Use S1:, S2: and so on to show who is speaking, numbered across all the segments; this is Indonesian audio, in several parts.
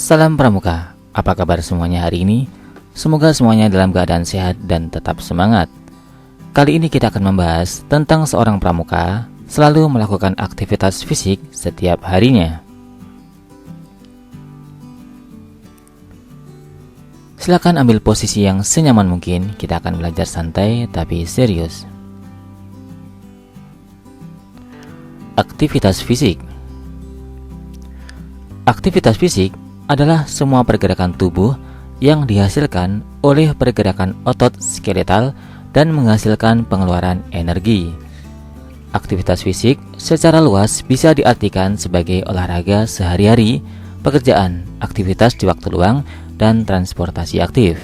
S1: Salam Pramuka, apa kabar semuanya hari ini? Semoga semuanya dalam keadaan sehat dan tetap semangat. Kali ini kita akan membahas tentang seorang pramuka selalu melakukan aktivitas fisik setiap harinya. Silakan ambil posisi yang senyaman mungkin, kita akan belajar santai tapi serius. Aktivitas fisik. Aktivitas fisik adalah semua pergerakan tubuh yang dihasilkan oleh pergerakan otot skeletal dan menghasilkan pengeluaran energi. Aktivitas fisik secara luas bisa diartikan sebagai olahraga sehari-hari, pekerjaan, aktivitas di waktu luang, dan transportasi aktif.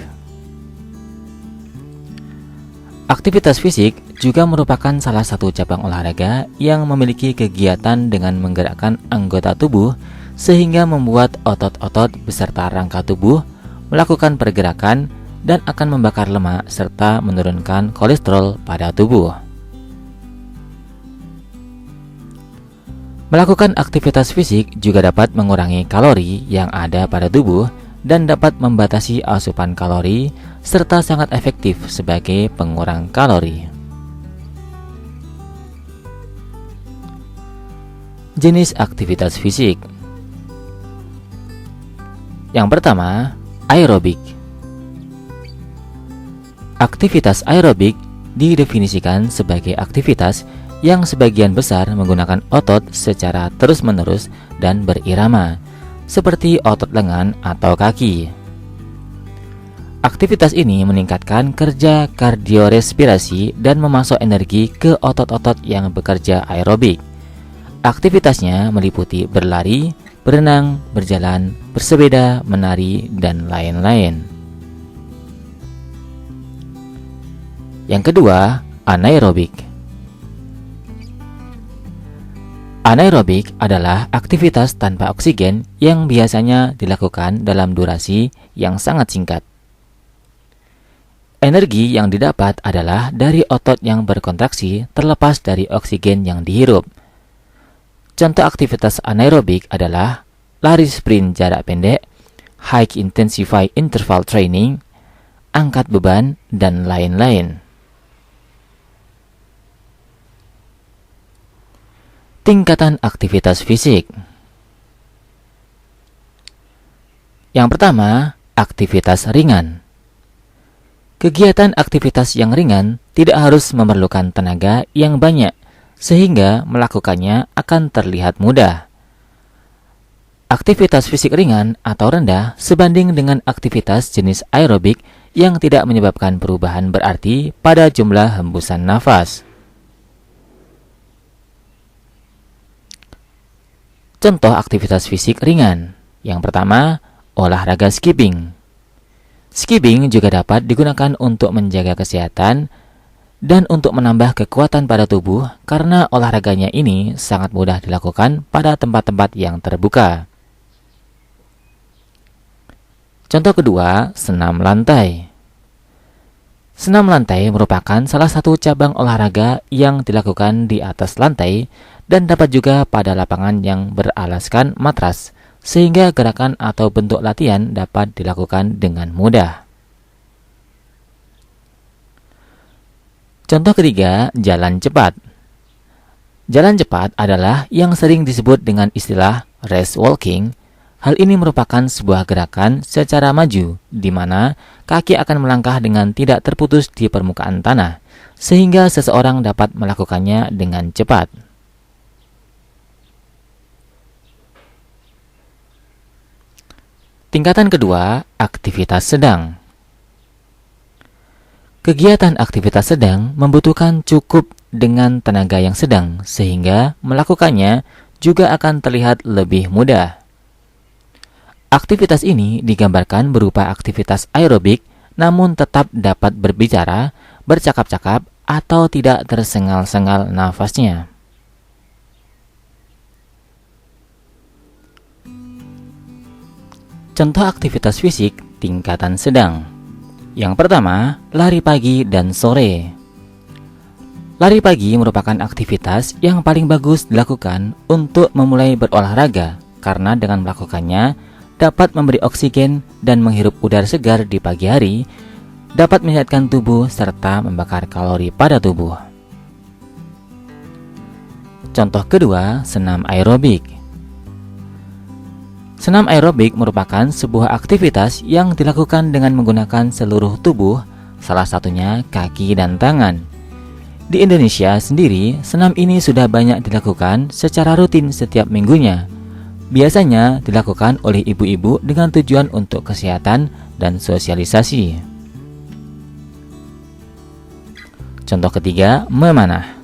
S1: Aktivitas fisik juga merupakan salah satu cabang olahraga yang memiliki kegiatan dengan menggerakkan anggota tubuh sehingga membuat otot-otot beserta rangka tubuh melakukan pergerakan dan akan membakar lemak serta menurunkan kolesterol pada tubuh. Melakukan aktivitas fisik juga dapat mengurangi kalori yang ada pada tubuh dan dapat membatasi asupan kalori serta sangat efektif sebagai pengurang kalori. Jenis aktivitas fisik. Yang pertama, aerobik. Aktivitas aerobik didefinisikan sebagai aktivitas yang sebagian besar menggunakan otot secara terus-menerus dan berirama, seperti otot lengan atau kaki. Aktivitas ini meningkatkan kerja kardiorespirasi dan memasok energi ke otot-otot yang bekerja aerobik. Aktivitasnya meliputi berlari, berenang, berjalan, bersepeda, menari, dan lain-lain. Yang kedua, anaerobik. Anaerobik adalah aktivitas tanpa oksigen yang biasanya dilakukan dalam durasi yang sangat singkat. Energi yang didapat adalah dari otot yang berkontraksi terlepas dari oksigen yang dihirup. Contoh aktivitas anaerobik adalah lari sprint jarak pendek, high intensity interval training, angkat beban, dan lain-lain. Tingkatan aktivitas fisik. Yang pertama, aktivitas ringan. Kegiatan aktivitas yang ringan tidak harus memerlukan tenaga yang banyak, sehingga melakukannya akan terlihat mudah. Aktivitas fisik ringan atau rendah sebanding dengan aktivitas jenis aerobik yang tidak menyebabkan perubahan berarti pada jumlah hembusan nafas. Contoh aktivitas fisik ringan. Yang pertama, olahraga skipping. Skipping juga dapat digunakan untuk menjaga kesehatan dan untuk menambah kekuatan pada tubuh karena olahraganya ini sangat mudah dilakukan pada tempat-tempat yang terbuka. Contoh kedua, senam lantai. Senam lantai merupakan salah satu cabang olahraga yang dilakukan di atas lantai dan dapat juga pada lapangan yang beralaskan matras, sehingga gerakan atau bentuk latihan dapat dilakukan dengan mudah. Contoh ketiga, jalan cepat. Jalan cepat adalah yang sering disebut dengan istilah race walking. Hal ini merupakan sebuah gerakan secara maju, di mana kaki akan melangkah dengan tidak terputus di permukaan tanah, sehingga seseorang dapat melakukannya dengan cepat. Tingkatan kedua, aktivitas sedang. Kegiatan aktivitas sedang membutuhkan cukup dengan tenaga yang sedang, sehingga melakukannya juga akan terlihat lebih mudah. Aktivitas ini digambarkan berupa aktivitas aerobik, namun tetap dapat berbicara, bercakap-cakap, atau tidak tersengal-sengal nafasnya. Contoh aktivitas fisik tingkatan sedang. Yang pertama, lari pagi dan sore. Lari pagi merupakan aktivitas yang paling bagus dilakukan untuk memulai berolahraga karena dengan melakukannya dapat memberi oksigen dan menghirup udara segar di pagi hari, dapat menyehatkan tubuh serta membakar kalori pada tubuh. Contoh kedua, senam aerobik. Senam aerobik merupakan sebuah aktivitas yang dilakukan dengan menggunakan seluruh tubuh, salah satunya kaki dan tangan. Di Indonesia sendiri, senam ini sudah banyak dilakukan secara rutin setiap minggunya. Biasanya dilakukan oleh ibu-ibu dengan tujuan untuk kesehatan dan sosialisasi. Contoh ketiga, memanah.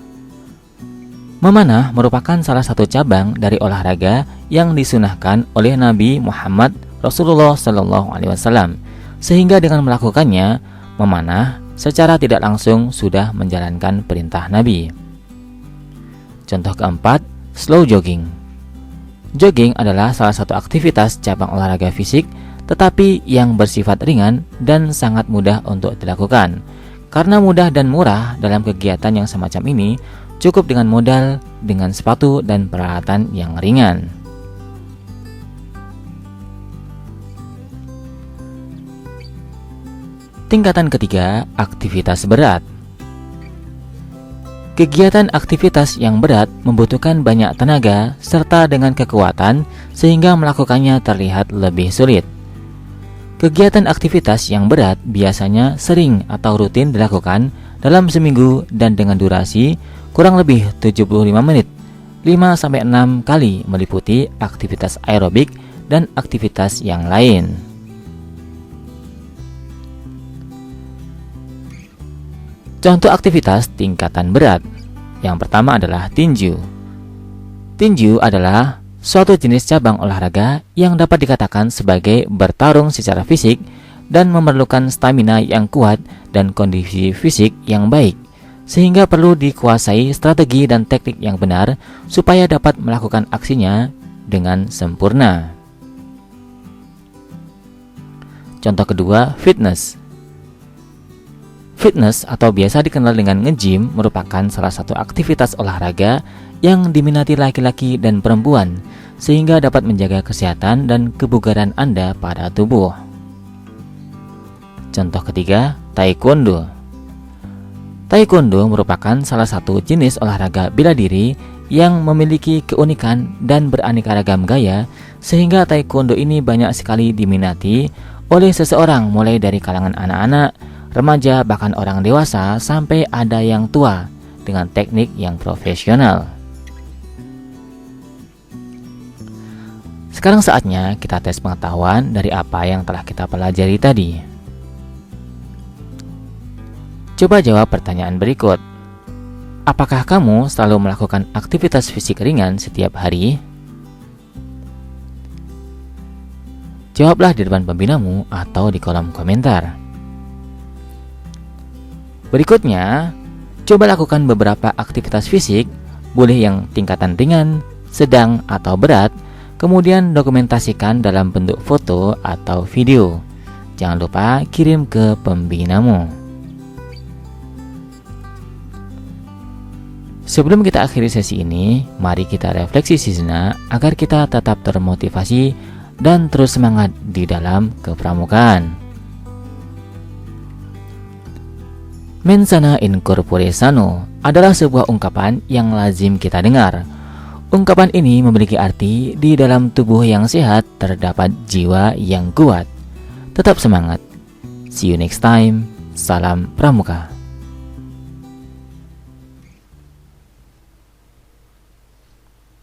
S1: Memanah merupakan salah satu cabang dari olahraga yang disunahkan oleh Nabi Muhammad Rasulullah SAW, sehingga dengan melakukannya, memanah secara tidak langsung sudah menjalankan perintah Nabi. Contoh keempat, slow jogging. Jogging adalah salah satu aktivitas cabang olahraga fisik, tetapi yang bersifat ringan dan sangat mudah untuk dilakukan. Karena mudah dan murah dalam kegiatan yang semacam ini, cukup dengan modal, dengan sepatu dan peralatan yang ringan. Tingkatan ketiga, aktivitas berat. Kegiatan aktivitas yang berat membutuhkan banyak tenaga serta dengan kekuatan sehingga melakukannya terlihat lebih sulit. Kegiatan aktivitas yang berat biasanya sering atau rutin dilakukan dalam seminggu dan dengan durasi kurang lebih 75 menit, 5-6 kali meliputi aktivitas aerobik dan aktivitas yang lain. Contoh aktivitas tingkatan berat. Yang pertama adalah tinju. Tinju adalah suatu jenis cabang olahraga yang dapat dikatakan sebagai bertarung secara fisik dan memerlukan stamina yang kuat dan kondisi fisik yang baik, sehingga perlu dikuasai strategi dan teknik yang benar supaya dapat melakukan aksinya dengan sempurna. Contoh kedua, fitness. Fitness atau biasa dikenal dengan nge-gym merupakan salah satu aktivitas olahraga yang diminati laki-laki dan perempuan, sehingga dapat menjaga kesehatan dan kebugaran Anda pada tubuh. Contoh ketiga, taekwondo. Taekwondo merupakan salah satu jenis olahraga bela diri yang memiliki keunikan dan beraneka ragam gaya, sehingga taekwondo ini banyak sekali diminati oleh seseorang mulai dari kalangan anak-anak, remaja, bahkan orang dewasa sampai ada yang tua dengan teknik yang profesional. Sekarang saatnya kita tes pengetahuan dari apa yang telah kita pelajari tadi. Coba jawab pertanyaan berikut. Apakah kamu selalu melakukan aktivitas fisik ringan setiap hari? Jawablah di depan pembinamu atau di kolom komentar. Berikutnya, coba lakukan beberapa aktivitas fisik, boleh yang tingkatan ringan, sedang, atau berat, kemudian dokumentasikan dalam bentuk foto atau video. Jangan lupa kirim ke pembinamu. Sebelum kita akhiri sesi ini, mari kita refleksi sejenak agar kita tetap termotivasi dan terus semangat di dalam kepramukaan. Mensana in corpore sano adalah sebuah ungkapan yang lazim kita dengar. Ungkapan ini memiliki arti di dalam tubuh yang sehat terdapat jiwa yang kuat. Tetap semangat. See you next time. Salam Pramuka.